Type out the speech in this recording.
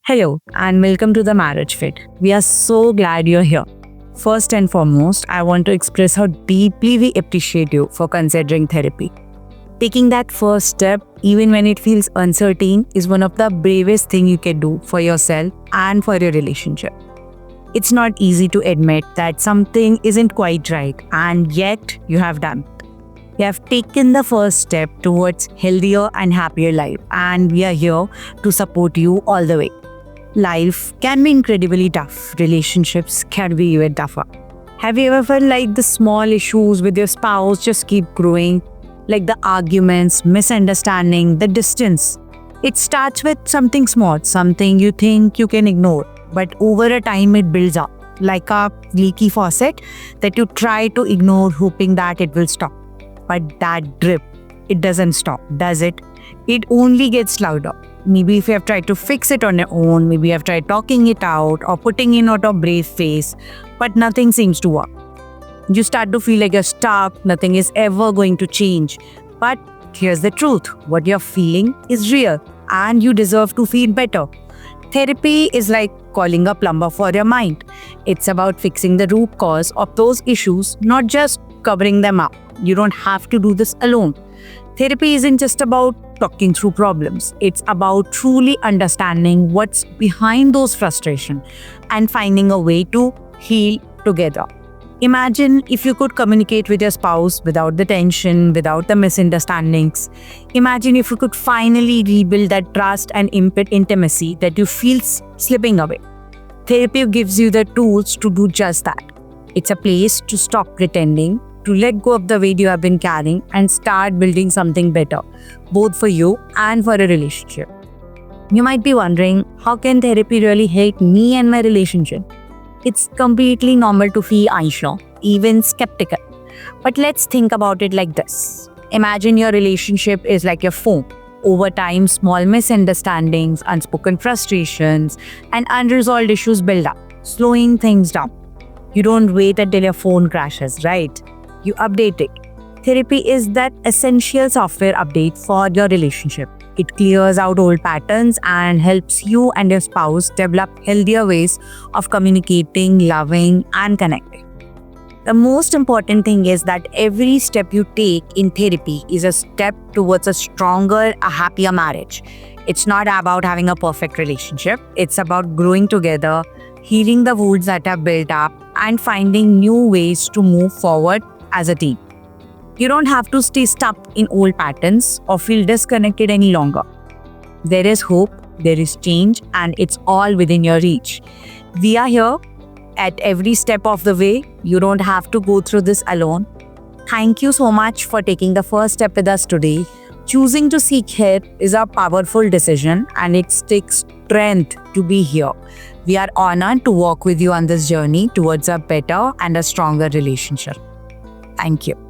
Hello and welcome to the Marriage Fit. We are so glad you're here. First and foremost, I want to express how deeply we appreciate you for considering therapy. Taking that first step, even when it feels uncertain, is one of the bravest things you can do for yourself and for your relationship. It's not easy to admit that something isn't quite right, and yet you have done it. You have taken the first step towards healthier and happier life, and we are here to support you all the way. Life can be incredibly tough. Relationships can be even tougher. Have you ever felt like the small issues with your spouse just keep growing? Like the arguments, misunderstanding, the distance. It starts with something small, something you think you can ignore, but over a time it builds up, like a leaky faucet that you try to ignore hoping that it will stop. But that drip, it doesn't stop, does it? It only gets louder. Maybe if you have tried to fix it on your own, maybe you have tried talking it out or putting in a brave face, but nothing seems to work. You start to feel like you're stuck, nothing is ever going to change. But here's the truth, what you're feeling is real and you deserve to feel better. Therapy is like calling a plumber for your mind. It's about fixing the root cause of those issues, not just covering them up. You don't have to do this alone. Therapy isn't just about talking through problems. It's about truly understanding what's behind those frustrations and finding a way to heal together. Imagine if you could communicate with your spouse without the tension, without the misunderstandings. Imagine if you could finally rebuild that trust and intimacy that you feel slipping away. Therapy gives you the tools to do just that. It's a place to stop pretending, to let go of the weight you have been carrying and start building something better, both for you and for a relationship. You might be wondering, how can therapy really help me and my relationship? It's completely normal to feel unsure, even skeptical. But let's think about it like this. Imagine your relationship is like your phone. Over time, small misunderstandings, unspoken frustrations, and unresolved issues build up, slowing things down. You don't wait until your phone crashes, right? You update it. Therapy is that essential software update for your relationship. It clears out old patterns and helps you and your spouse develop healthier ways of communicating, loving, and connecting. The most important thing is that every step you take in therapy is a step towards a stronger, a happier marriage. It's not about having a perfect relationship. It's about growing together, healing the wounds that have built up, and finding new ways to move forward as a team. You don't have to stay stuck in old patterns or feel disconnected any longer. There is hope, there is change, and it's all within your reach. We are here at every step of the way. You don't have to go through this alone. Thank you so much for taking the first step with us today. Choosing to seek help is a powerful decision and it takes strength to be here. We are honored to walk with you on this journey towards a better and a stronger relationship. Thank you.